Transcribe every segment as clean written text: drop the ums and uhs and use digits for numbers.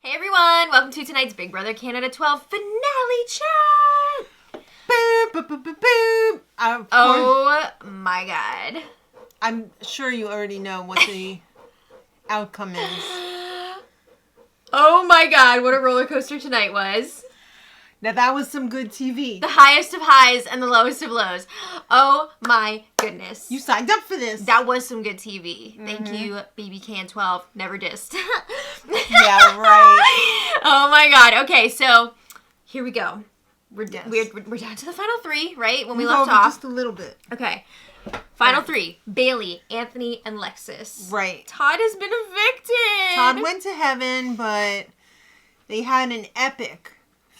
Hey everyone, welcome to tonight's Big Brother Canada 12 finale chat! Boop, boop, boop, boop, boop. Oh my god. I'm sure you already know what the outcome is. Oh my god, what a roller coaster tonight was. Now that was some good TV. The highest of highs and the lowest of lows. Oh my goodness. You signed up for this. That was some good TV. Thank you, bbcan 12. Never dissed. Yeah, right. Oh my god. Okay, so here we go. We're Yes. we're down to the final three, right? When we Move left over off. just a little bit. Okay. Final Right. three. Bailey, Anthony, and Lexus. Right. Todd has been evicted. Todd went to heaven, but they had an epic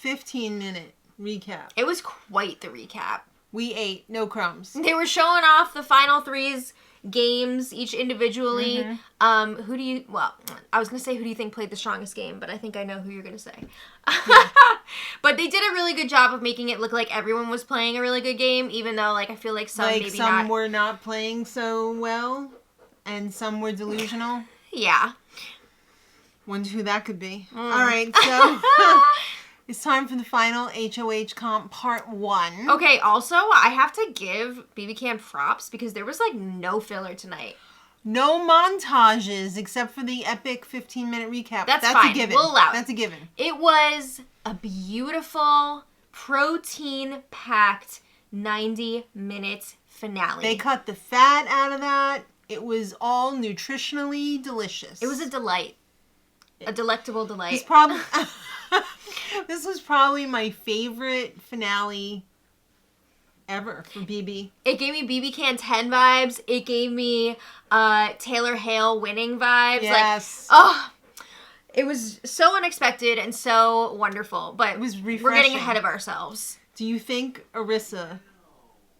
15-minute recap. It was quite the recap. We ate no crumbs. They were showing off the final three's games, each individually. I was going to say who do you think played the strongest game, but I think I know who you're going to say. Yeah. But they did a really good job of making it look like everyone was playing a really good game, even though, like, I feel like some maybe some not. were not playing so well, and some were delusional. Yeah. Wonder who that could be. All right, so it's time for the final HOH comp part 1. Okay, also, I have to give bbcan props because there was, like, no filler tonight. No montages except for the epic 15-minute recap. That's fine. A given. We'll allow it. That's a given. It was a beautiful, protein-packed 90-minute finale. They cut the fat out of that. It was all nutritionally delicious. It was a delight. A delectable delight. It's probably this was probably my favorite finale ever for BB. It gave me bbcan 10 vibes. It gave me Taylor Hale winning vibes. Yes. Like, oh, it was so unexpected and so wonderful. But It was we're getting refreshing. ahead of ourselves. Do you think Arissa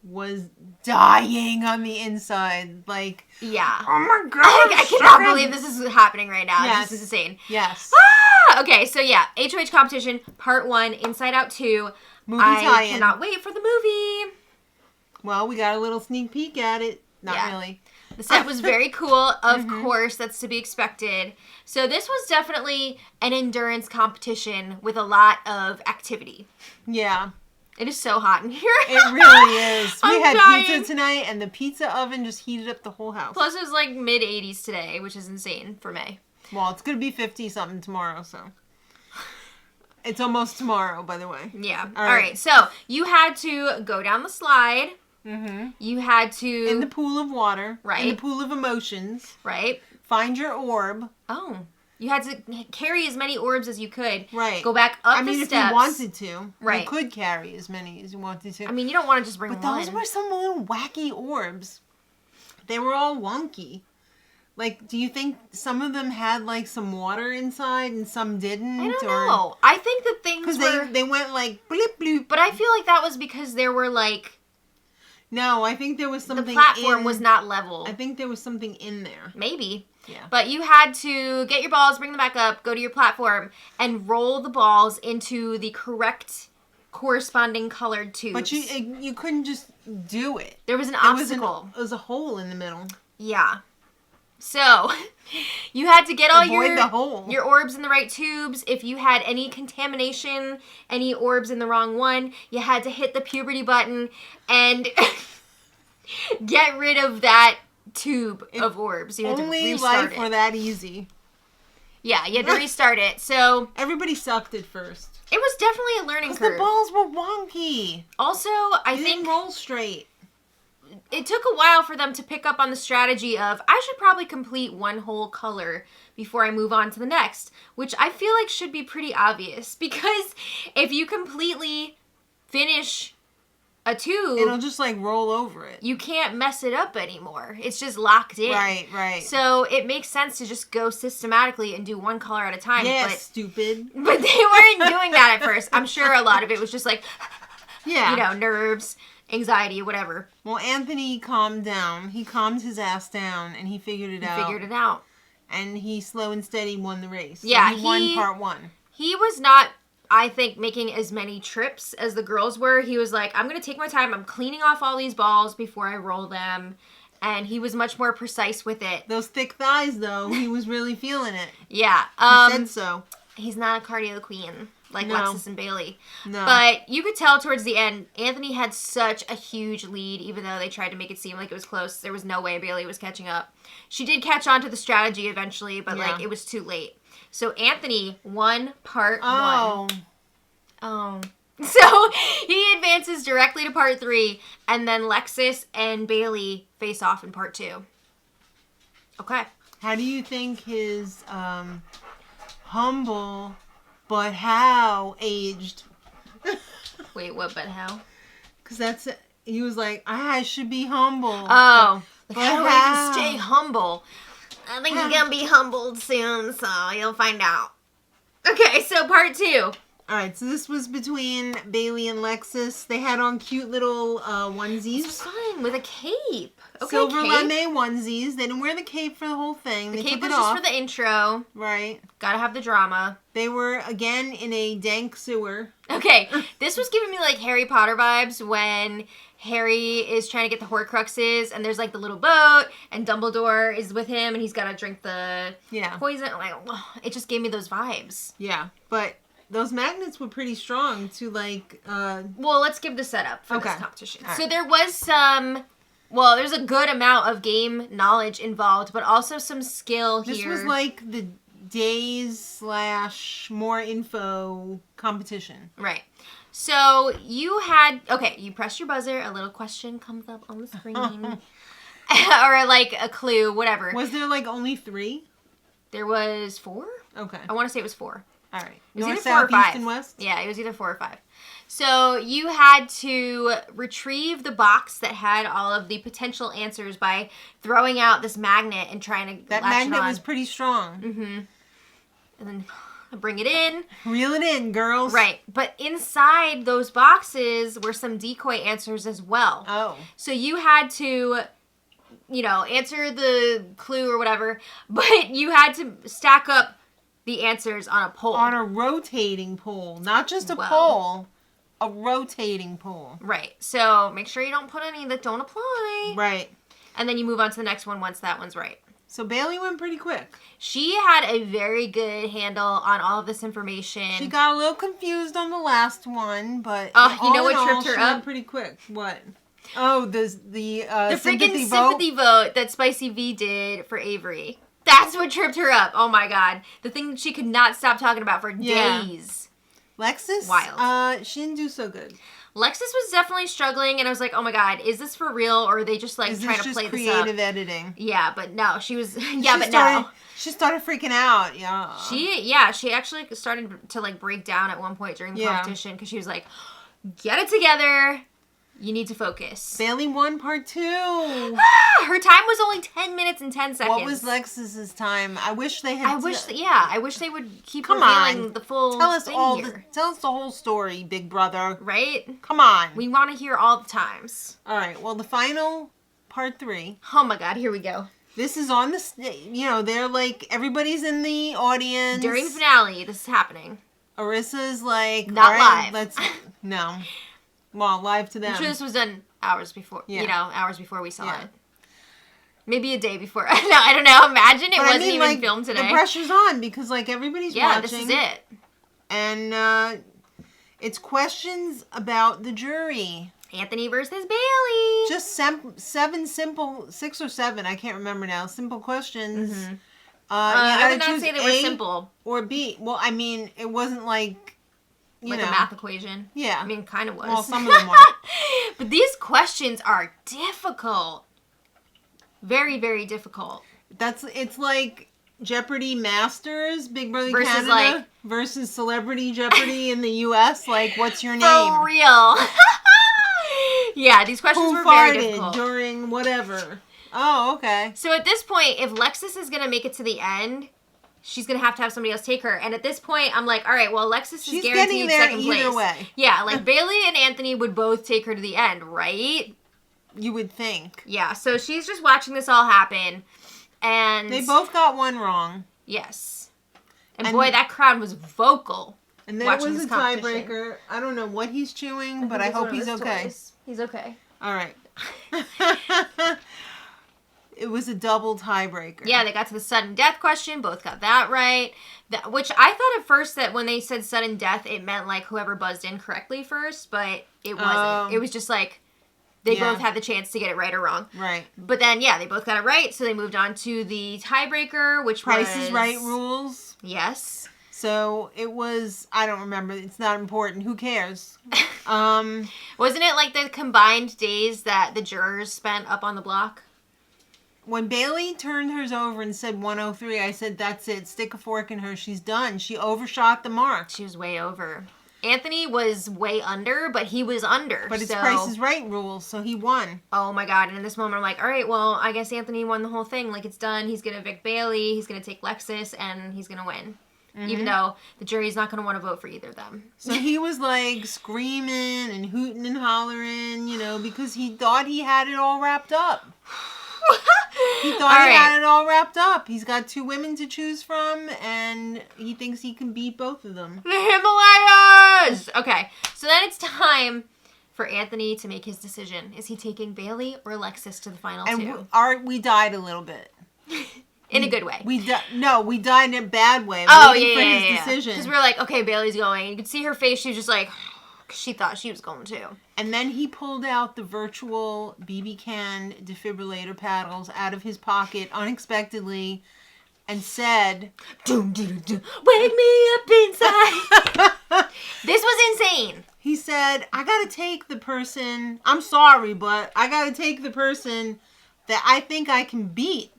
was dying on the inside? Like, Yeah. oh my god! I cannot believe this is happening right now. Yes. This is insane. Yes. Ah! Okay, so yeah, HOH competition, part 1, Inside Out 2. Movie I tie-in. cannot wait for the movie. Well, we got a little sneak peek at it. Not Yeah. really. The set was very cool. Of course, that's to be expected. So this was definitely an endurance competition with a lot of activity. Yeah. It is so hot in here. It really is. We I'm had dying. pizza tonight, and the pizza oven just heated up the whole house. Plus, it was like mid-80s today, which is insane for May. Well, it's going to be 50-something tomorrow, so. It's almost tomorrow, by the way. Yeah. All All right. So you had to go down the slide. Mm-hmm. You had to... In the pool of water. Right. In the pool of emotions. Right. Find your orb. Oh. You had to carry as many orbs as you could. Right. Go back up I mean, the if steps. you wanted to. Right. You could carry as many as you wanted to. I mean, you don't want to just bring But one. those were some little wacky orbs. They were all wonky. Like, do you think some of them had, like, some water inside and some didn't? I don't know. I think that things Because were... they went, like, bloop, bloop. But I feel like that was because there were, like... No, I think there was something The platform was not level. I think there was something in there. Maybe. Yeah. But you had to get your balls, bring them back up, go to your platform, and roll the balls into the correct corresponding colored tubes. But you couldn't just do it. There was an There was obstacle. there was a hole in the middle. Yeah. So, you had to get all Avoid the hole. your orbs in the right tubes. If you had any contamination, any orbs in the wrong one, you had to hit the puberty button and get rid of that tube of orbs. You had to Only restart life were it. that easy. Yeah, you had to restart it. So, Everybody sucked at first. it was definitely a learning Because curve. the balls were wonky. Also, I They think didn't roll straight. it took a while for them to pick up on the strategy of, I should probably complete one whole color before I move on to the next, which I feel like should be pretty obvious, because if you completely finish a tube, It'll just, like, roll over it. you can't mess it up anymore. It's just locked in. Right, right. So it makes sense to just go systematically and do one color at a time. Yeah, stupid. But they weren't doing that at first. I'm sure a lot of it was just like, Yeah. you know, nerves, anxiety, whatever. Well, Anthony calmed down. He calmed his ass down, and he figured it out. Figured it out. And he slow and steady won the race. So Yeah, he won part 1. He was not, I think, making as many trips as the girls were. He was like, I'm going to take my time. I'm cleaning off all these balls before I roll them. And he was much more precise with it. Those thick thighs, though, he was really feeling it. Yeah. He said so. He's not a cardio queen like No. Lexus and Bailey. No. But you could tell towards the end, Anthony had such a huge lead, even though they tried to make it seem like it was close. There was no way Bailey was catching up. She did catch on to the strategy eventually, but like it was too late. So Anthony won part 1. Oh. So he advances directly to part 3, and then Lexus and Bailey face off in part 2. Okay. How do you think his humble but how aged? Wait, what but how? Because he was like, I should be humble. Oh. Like, but how do I stay humble? I think you're gonna be humbled soon, so you'll find out. Okay, so part 2. All right, so this was between Bailey and Lexus. They had on cute little onesies. This was fun with a cape. Okay, Silver cape. lame onesies. They didn't wear the cape for the whole thing. The They cape took was it just off. for the intro. Right. Gotta have the drama. They were, again, in a dank sewer. Okay, this was giving me like Harry Potter vibes when Harry is trying to get the Horcruxes and there's like the little boat and Dumbledore is with him and he's gotta drink the poison. Like, it just gave me those vibes. Yeah, but those magnets were pretty strong to like... Well, let's give the setup for this competition. All right. So there was some... Well, there's a good amount of game knowledge involved, but also some skill here. This was like the days/more info competition. Right. So you had... Okay, you press your buzzer. A little question comes up on the screen. Or like a clue, whatever. Was there like only 3? There was 4? Okay. I want to say it was 4. All right. It was North, either 4 south, or 5. east, and west? Yeah, it was either 4 or 5. So you had to retrieve the box that had all of the potential answers by throwing out this magnet and trying to That latch magnet it on. was pretty strong. Mm-hmm. And then bring it in. Reel it in, girls. Right. But inside those boxes were some decoy answers as well. Oh. So you had to... answer the clue or whatever, but you had to stack up the answers on a pole. On a rotating pole. Not just a pole. A rotating pole. Right. So make sure you don't put any that don't apply. Right. And then you move on to the next one once that one's right. So Bailey went pretty quick. She had a very good handle on all of this information. She got a little confused on the last one, but you know what tripped her she up? went pretty quick. What? Oh, the freaking sympathy vote that Spicy V did for Avery. That's what tripped her up. Oh my god. The thing that she could not stop talking about for days. Lexus? Wild. She didn't do so good. Lexus was definitely struggling, and I was like, oh my god, is this for real, or are they just like trying to play this up? Creative editing? Yeah, but no, she was... She started freaking out, yeah. She actually started to like break down at one point during the competition, because she was like, get it together. You need to focus. Bailey won part 2. Her time was only 10 minutes and 10 seconds. What was Lexus's time? I wish they had... I wish they would keep revealing the full Tell us thing here. Tell us the whole story, big brother. Right? Come on. We want to hear all the times. All right, well, the final part 3. Oh my god, here we go. This is on the... they're like... Everybody's in the audience. During the finale, this is happening. Arissa's like... Not live. No. Well, live to them. I'm sure this was done hours before. Yeah. Hours before we saw it. Maybe a day before. No, I don't know. Imagine it wasn't even filmed today. The pressure's on because everybody's watching. Yeah, this is it. And it's questions about the jury. Anthony versus Bailey. Just 7 simple, 6 or 7, I can't remember now. Simple questions. Mm-hmm. I would not say they were simple. Or B. Well, I mean, it wasn't like a math equation. Yeah. I mean, kind of was. Well, some of them are. But these questions are difficult. Very, very difficult. It's like Jeopardy Masters, Big Brother versus Canada, versus Celebrity Jeopardy in the U.S. Like, what's your name? For real. Yeah, these questions were very difficult. During whatever. Oh, okay. So at this point, if Lexus is going to make it to the end, she's going to have somebody else take her. And at this point, I'm like, all right, well, Lexus is guaranteed second place. Either way. Yeah, like Bailey and Anthony would both take her to the end, right? You would think. Yeah, so she's just watching this all happen. And they both got one wrong. Yes. And boy, that crowd was vocal. And then it was a tiebreaker. I don't know what he's chewing, but I hope he's okay. He's okay. All right. it was a double tiebreaker. Yeah, they got to the sudden death question. Both got that right. Which I thought at first that when they said sudden death, it meant like whoever buzzed in correctly first, but it wasn't. It was just like they both had the chance to get it right or wrong. Right. But then, yeah, they both got it right, so they moved on to the tiebreaker, which Price is Right rules. Yes. So it was, I don't remember. It's not important. Who cares? Wasn't it like the combined days that the jurors spent up on the block? When Bailey turned hers over and said 103, I said, that's it. Stick a fork in her. She's done. She overshot the mark. She was way over. Anthony was way under, but he was under. But it's Price is Right rules, so he won. Oh my God. And in this moment, I'm like, all right, well, I guess Anthony won the whole thing. Like, it's done. He's going to evict Bailey. He's going to take Lexus, and he's going to win. Mm-hmm. Even though the jury's not going to want to vote for either of them. So he was like screaming and hooting and hollering, you know, because he thought he had it all wrapped up. He thought he had it all wrapped up. He's got 2 women to choose from, and he thinks he can beat both of them. The Himalayas! Okay, so then it's time for Anthony to make his decision. Is he taking Bailey or Lexus to the final 2? And we died a little bit. In a good way. We died in a bad way. Waiting for his decision. Because we were like, okay, Bailey's going. You could see her face. She was just like, she thought she was going too. And then he pulled out the virtual bbcan defibrillator paddles out of his pocket unexpectedly and said, doom, doom, doom, wake me up inside. This was insane. He said, I got to take the person, I'm sorry, but I got to take the person that I think I can beat.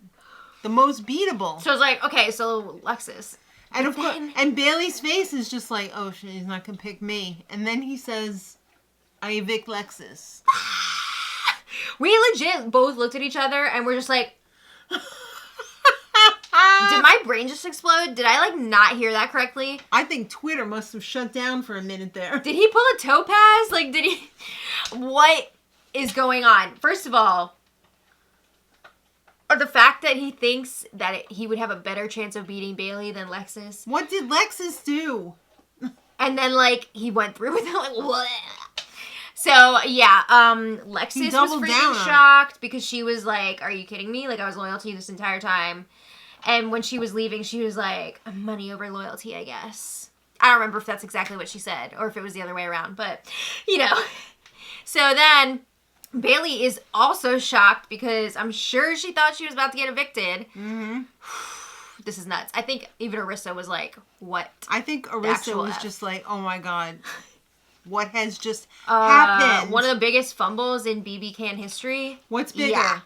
The most beatable. So I was like, okay, so Lexus. And of course, and Bailey's face is just like, oh shit, he's not gonna pick me. And then he says, I evict Lexus. We legit both looked at each other and we're just like, did my brain just explode? Did I like not hear that correctly? I think Twitter must have shut down for a minute there. Did he pull a topaz? Like, did he? What is going on? First of all, or the fact that he thinks that he would have a better chance of beating Bailey than Lexus. What did Lexus do? And then, like, he went through with it, like, what? So, yeah, Lexus was freaking shocked because she was like, are you kidding me? Like, I was loyal to you this entire time. And when she was leaving, she was like, money over loyalty, I guess. I don't remember if that's exactly what she said or if it was the other way around, but, you know. So then Bailey is also shocked because I'm sure she thought she was about to get evicted. Mm-hmm. This is nuts. I think even Arissa was like, what? I think Arissa was just like, oh my God, what has just happened? One of the biggest fumbles in bbcan history. What's bigger? Yeah.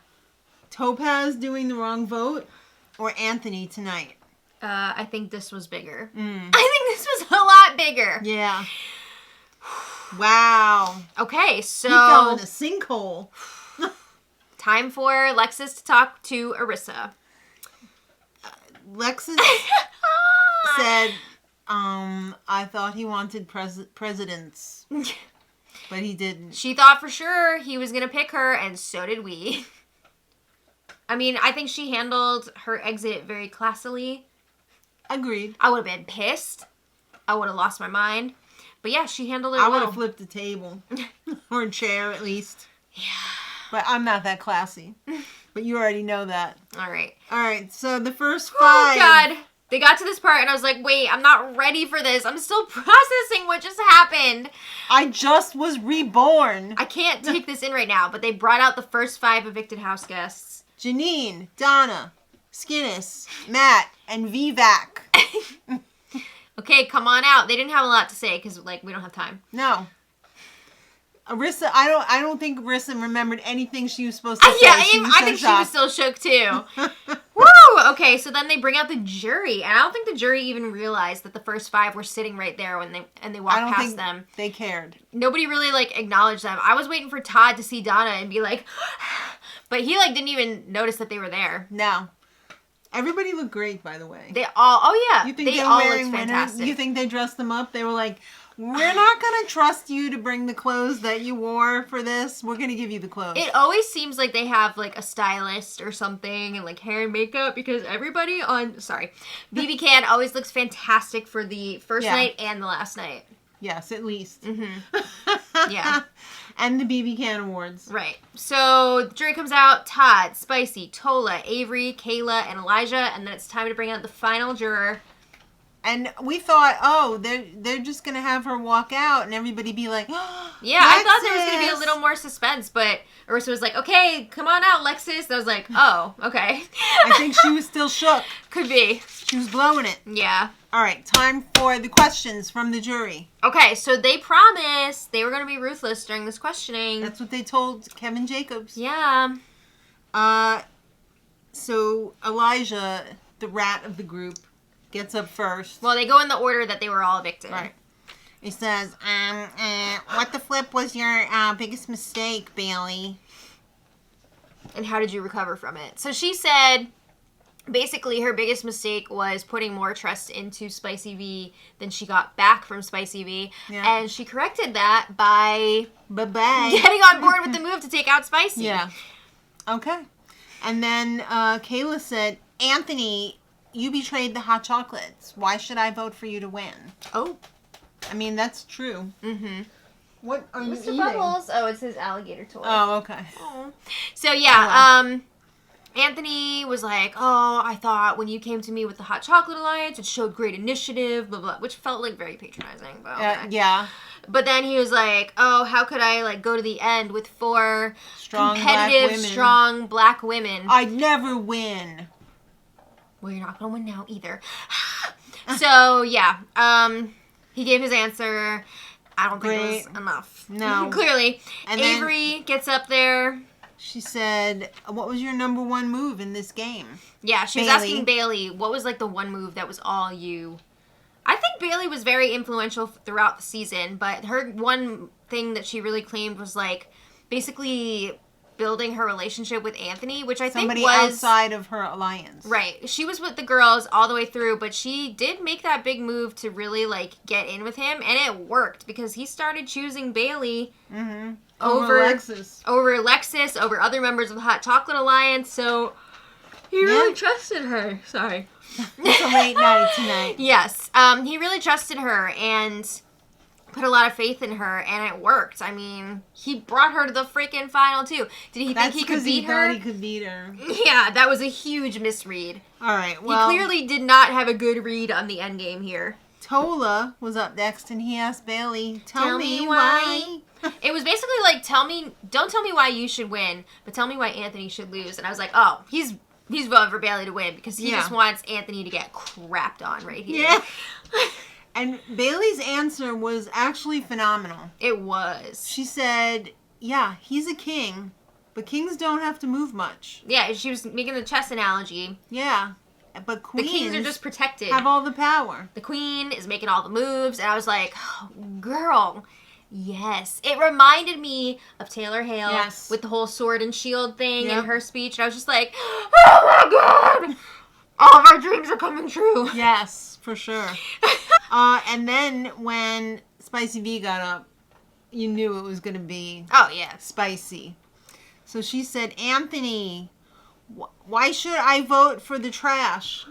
Topaz doing the wrong vote or Anthony tonight? I think this was bigger. I think this was a lot bigger. Yeah. Wow. Okay, so he fell in a sinkhole. Time for Lexus to talk to Arissa. Lexus said, I thought he wanted presidents, but he didn't. She thought for sure he was going to pick her, and so did we. I mean, I think she handled her exit very classily. Agreed. I would have been pissed. I would have lost my mind. But yeah, she handled it well. I would have flipped a table. Or a chair, at least. Yeah. But I'm not that classy. But you already know that. All right. All right, so the first 5. Oh, God. They got to this part, and I was like, wait, I'm not ready for this. I'm still processing what just happened. I just was reborn. I can't take this in right now, but they brought out the first 5 evicted house guests. Janine, Donna, Skinnis, Matt, and Vivek. Okay, come on out. They didn't have a lot to say because, like, we don't have time. No. Arissa, I don't think Arissa remembered anything she was supposed to say. Yeah, I think she was still shook too. Woo! Okay, so then they bring out the jury, and I don't think the jury even realized that the first 5 were sitting right there when they walked past them. They cared. Nobody really like acknowledged them. I was waiting for Todd to see Donna and be like, but he like didn't even notice that they were there. No. Everybody looked great, by the way. They all, oh yeah, you think they all looked fantastic. You think they dressed them up? They were like, we're not going to trust you to bring the clothes that you wore for this. We're going to give you the clothes. It always seems like they have like a stylist or something and like hair and makeup because everybody on, bbcan always looks fantastic for the first night and the last night. Yes, at least. Mm-hmm. Yeah. And the bbcan awards. Right. So the jury comes out: Todd, Spicy, Tola, Avery, Kayla, and Elijah. And then it's time to bring out the final juror. And we thought, oh, they're just going to have her walk out and everybody be like, oh, yeah, I thought there was going to be a little more suspense, but Ursa was like, okay, come on out, Lexus. And I was like, oh, okay. I think she was still shook. Could be. She was blowing it. Yeah. All right, time for the questions from the jury. Okay, so they promised they were going to be ruthless during this questioning. That's what they told Kevin Jacobs. Yeah. So Elijah, the rat of the group, gets up first. Well, they go in the order that they were all evicted. Right. He says, what the flip was your biggest mistake, Bailey? And how did you recover from it? So she said, basically, her biggest mistake was putting more trust into Spicy V than she got back from Spicy V. Yeah. And she corrected that by getting on board with the move to take out Spicy. Yeah. Okay. And then Kayla said, Anthony, you betrayed the hot chocolates. Why should I vote for you to win? Oh. I mean, that's true. Mm-hmm. What are you eating? Bubbles. Oh, it's his alligator toy. Oh, okay. Oh. So, yeah, Anthony was like, oh, I thought when you came to me with the Hot Chocolate Alliance, it showed great initiative, blah, blah, which felt, like, very patronizing. But okay. Yeah. But then he was like, oh, how could I, like, go to the end with 4 strong competitive, strong black women? I'd never win. Well, you're not going to win now either. So, yeah. He gave his answer. I don't think it was enough. No. Clearly. And Avery gets up there. She said, what was your number 1 move in this game? Yeah, she was asking Bailey, what was, like, the one move that was all you? I think Bailey was very influential throughout the season, but her one thing that she really claimed was, like, basically building her relationship with Anthony, which I think was outside of her alliance. Right. She was with the girls all the way through, but she did make that big move to really, like, get in with him, and it worked because he started choosing Bailey over Lexus, over other members of the Hot Chocolate Alliance, so he really trusted her. Sorry. It's a late night tonight. Yes. He really trusted her and put a lot of faith in her, and it worked. I mean, he brought her to the freaking final, too. Did he think he could beat her? That's because he thought he could beat her. Yeah, that was a huge misread. All right, well, he clearly did not have a good read on the endgame here. Tola was up next, and he asked Bailey, tell me why. It was basically like, don't tell me why you should win, but tell me why Anthony should lose. And I was like, oh, he's voting for Bailey to win because he just wants Anthony to get crapped on right here. Yeah. And Bailey's answer was actually phenomenal. It was. She said, yeah, he's a king, but kings don't have to move much. Yeah, she was making the chess analogy. Yeah, but queens... The kings are just protected. Have all the power. The queen is making all the moves, and I was like, oh, girl, yes. It reminded me of Taylor Hale with the whole sword and shield thing in her speech, and I was just like, oh my god! All of our dreams are coming true. Yes, for sure. And then when Spicy V got up, you knew it was going to be spicy. So she said, Anthony, why should I vote for the trash?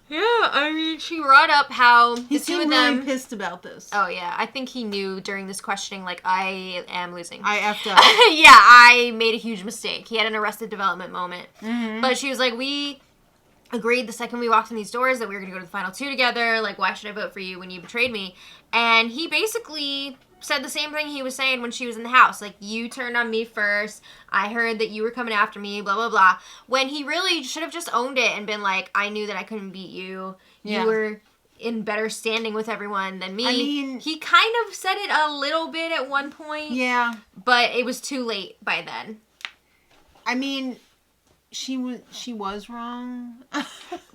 Yeah, I mean, she brought up how he seemed really pissed about this. Oh, yeah. I think he knew during this questioning, like, I am losing. I effed up. Yeah, I made a huge mistake. He had an Arrested Development moment. Mm-hmm. But she was like, we agreed the second we walked in these doors that we were going to go to the final 2 together. Like, why should I vote for you when you betrayed me? And he basically said the same thing he was saying when she was in the house. Like, you turned on me first. I heard that you were coming after me, blah, blah, blah. When he really should have just owned it and been like, I knew that I couldn't beat you. Yeah. You were in better standing with everyone than me. I mean, he kind of said it a little bit at one point. Yeah. But it was too late by then. I mean, she was wrong.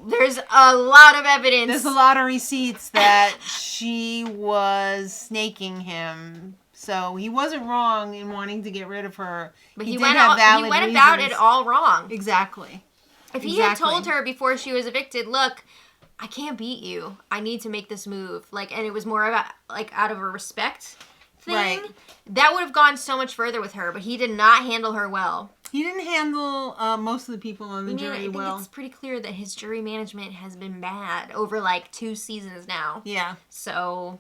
There's a lot of evidence. There's a lot of receipts that she was snaking him. So he wasn't wrong in wanting to get rid of her. But he went about it all wrong. Exactly. If he had told her before she was evicted, look, I can't beat you. I need to make this move. Like, and it was more about, like, out of a respect thing. Right. That would have gone so much further with her, but he did not handle her well. He didn't handle most of the people on the jury well. I think it's pretty clear that his jury management has been bad over, like, 2 seasons now. Yeah. So,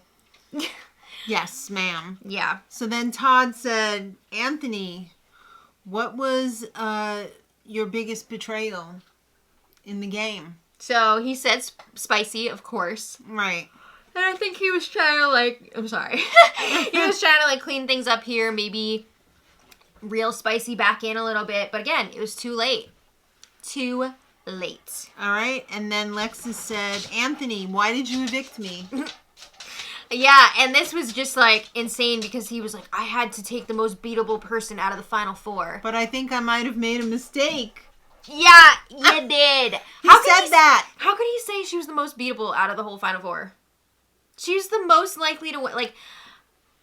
Yes, ma'am. Yeah. So then Todd said, Anthony, what was your biggest betrayal in the game? So he said spicy, of course. Right. And I think he was trying to I'm sorry. He was trying to clean things up here, maybe reel spicy back in a little bit. But again, it was too late. Too late. All right. And then Lexus said, Anthony, why did you evict me? Yeah, and this was just insane because he was like, I had to take the most beatable person out of the final four. But I think I might have made a mistake. Yeah, you did. He said that. How could he say she was the most beatable out of the whole final four? She was the most likely to win.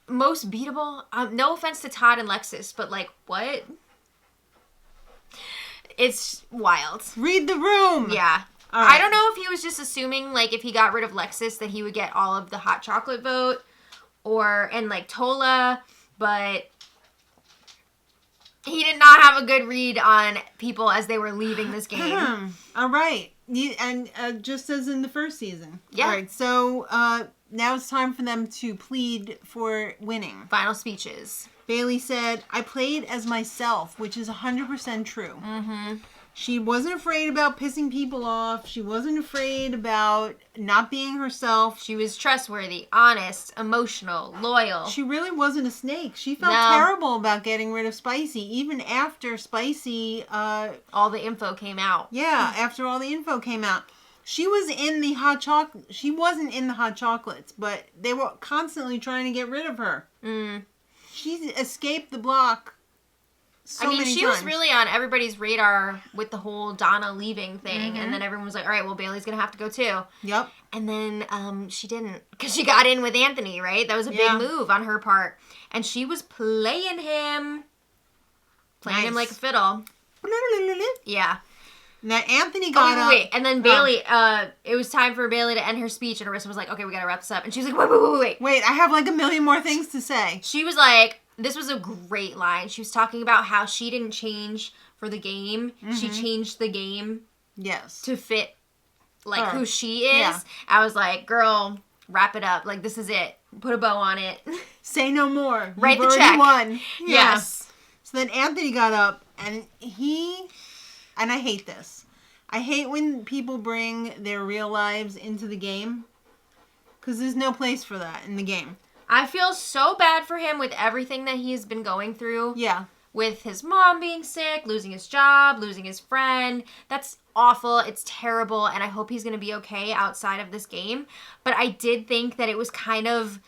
Most beatable? No offense to Todd and Lexus, but what? It's wild. Read the room. Yeah. Right. I don't know if he was just assuming, if he got rid of Lexus, that he would get all of the hot chocolate vote, and Tola, but he did not have a good read on people as they were leaving this game. All right. And just as in the first season. Yeah. All right, so now it's time for them to plead for winning. Final speeches. Bailey said, I played as myself, which is 100% true. Mm-hmm. She wasn't afraid about pissing people off. She wasn't afraid about not being herself. She was trustworthy, honest, emotional, loyal. She really wasn't a snake. She felt terrible about getting rid of Spicy, even after Spicy... all the info came out. Yeah, after all the info came out. She was in the hot chocolate... She wasn't in the hot chocolates, but they were constantly trying to get rid of her. Mm. She escaped the block many she times. was really on everybody's radar with the whole Donna leaving thing. Mm-hmm. And then everyone was like, all right, well, Bailey's going to have to go too. Yep. And then she didn't. Because she got in with Anthony, right? That was a big move on her part. And she was playing him. Playing him like a fiddle. Yeah. Now Anthony got up. Wait. And then Bailey, it was time for Bailey to end her speech. And Arissa was like, okay, we got to wrap this up. And she was like, wait. Wait, I have a million more things to say. She was like... This was a great line. She was talking about how she didn't change for the game. Mm-hmm. She changed the game. Yes. To fit, who she is. Yeah. I was like, girl, wrap it up. This is it. Put a bow on it. Say no more. Write You've the check. Won. Yeah. Yes. So then Anthony got up, and and I hate this. I hate when people bring their real lives into the game. Because there's no place for that in the game. I feel so bad for him with everything that he's been going through. Yeah. With his mom being sick, losing his job, losing his friend. That's awful. It's terrible. And I hope he's going to be okay outside of this game. But I did think that it was kind of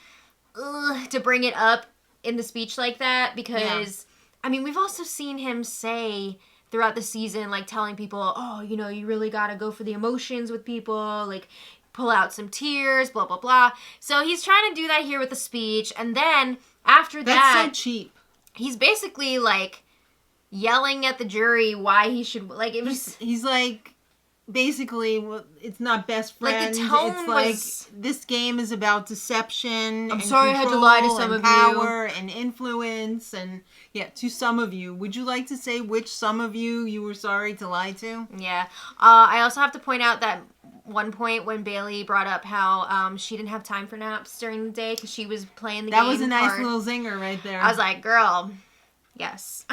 to bring it up in the speech like that. Because, we've also seen him say throughout the season, telling people, oh, you really got to go for the emotions with people. Pull out some tears, blah, blah, blah. So he's trying to do that here with the speech. And then after That's so cheap. He's basically yelling at the jury why he should, it was... He's basically, well, it's not best friends. The tone was... this game is about deception. I'm sorry I had to lie to some of power and influence. And to some of you. Would you like to say which some of you were sorry to lie to? Yeah. I also have to point out that one point when Bailey brought up how she didn't have time for naps during the day because she was playing the game. That was a nice little zinger right there. I was like, girl, yes.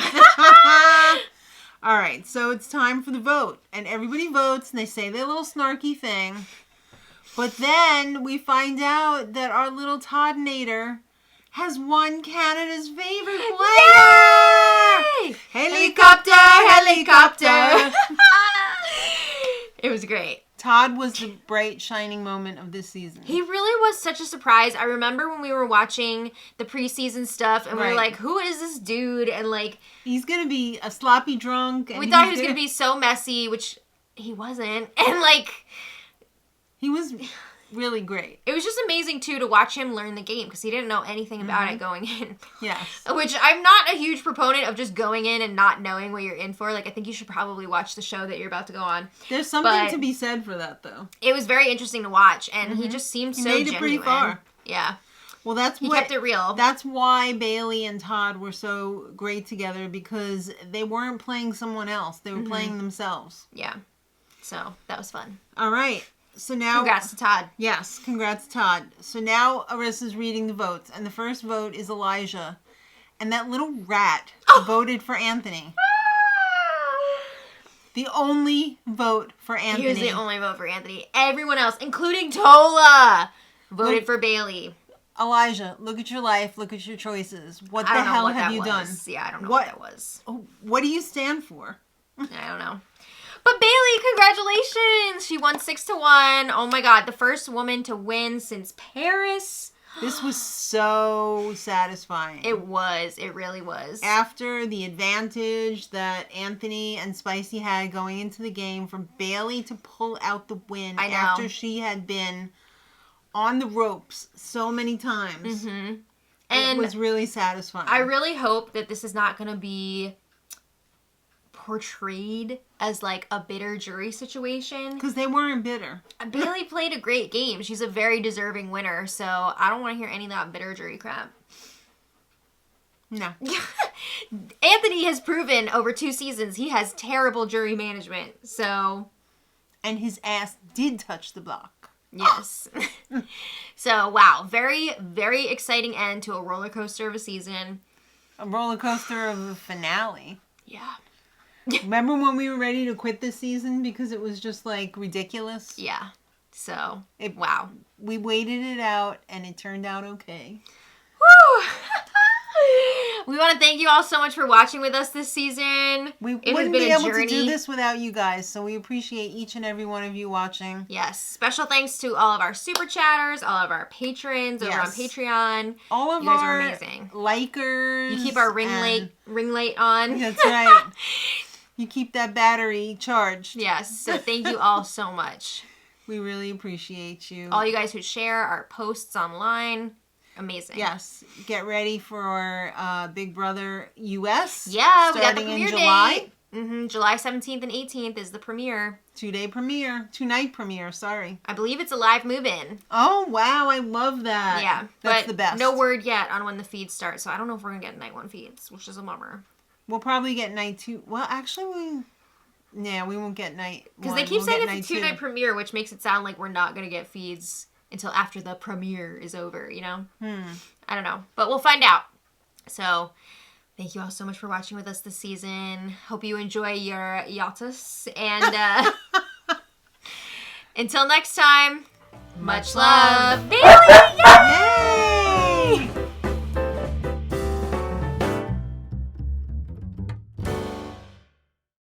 All right, so it's time for the vote. And everybody votes, and they say their little snarky thing. But then we find out that our little Todd Nader has won Canada's favorite player! Yay! Helicopter! It was great. Todd was the bright, shining moment of this season. He really was such a surprise. I remember when we were watching the preseason stuff, and we were like, who is this dude? And he's going to be a sloppy drunk. And we thought he was going to be so messy, which he wasn't. And he was really great. It was just amazing, too, to watch him learn the game, because he didn't know anything about it going in. Yes. Which I'm not a huge proponent of just going in and not knowing what you're in for. I think you should probably watch the show that you're about to go on. There's something to be said for that, though. It was very interesting to watch, and he just seemed so genuine. He made it pretty far. Yeah. Well, he kept it real. That's why Bailey and Todd were so great together, because they weren't playing someone else. They were playing themselves. Yeah. So, that was fun. All right. So now... Congrats to Todd. Yes, congrats, Todd. So now Arissa's reading the votes, and the first vote is Elijah. And that little rat voted for Anthony. The only vote for Anthony. He was the only vote for Anthony. Everyone else, including Tola, voted for Bailey. Elijah, look at your life. Look at your choices. What the hell have you done? Yeah, I don't know what that was. What do you stand for? I don't know. But Bailey, congratulations! She won 6-1. Oh my God, the first woman to win since Paris. This was so satisfying. It was. It really was. After the advantage that Anthony and Spicy had going into the game, for Bailey to pull out the win after she had been on the ropes so many times. Mm-hmm. And it was really satisfying. I really hope that this is not going to be portrayed as like a bitter jury situation. Because they weren't bitter. Bailey played a great game. She's a very deserving winner, so I don't want to hear any of that bitter jury crap. No. Anthony has proven over 2 seasons he has terrible jury management, so... And his ass did touch the block. Yes. So, wow. Very, very exciting end to a roller coaster of a season. A roller coaster of a finale. Yeah. Remember when we were ready to quit this season because it was just like ridiculous? Yeah. So, wow. We waited it out and it turned out okay. Woo! We want to thank you all so much for watching with us this season. We wouldn't be able to do this without you guys, so we appreciate each and every one of you watching. Yes. Special thanks to all of our super chatters, all of our patrons over on Patreon. All of you guys our are amazing. Likers. You keep our ring light on. That's right. You keep that battery charged. Yes. So thank you all so much. We really appreciate you. All you guys who share our posts online. Amazing. Yes. Get ready for Big Brother US. Yeah, we got the premiere in July. Date. July 17th and 18th is the premiere. 2-day premiere. 2-night premiere, sorry. I believe it's a live move-in. Oh, wow. I love that. Yeah. That's the best. No word yet on when the feeds start, so I don't know if we're going to get night 1 feeds, which is a bummer. We'll probably get night 2. Well, actually, we won't get night 1. Because they keep saying it's a 2-night premiere, which makes it sound like we're not going to get feeds until after the premiere is over, you know? I don't know. But we'll find out. So, thank you all so much for watching with us this season. Hope you enjoy your yachts. And until next time, much love. Bailey! Yay!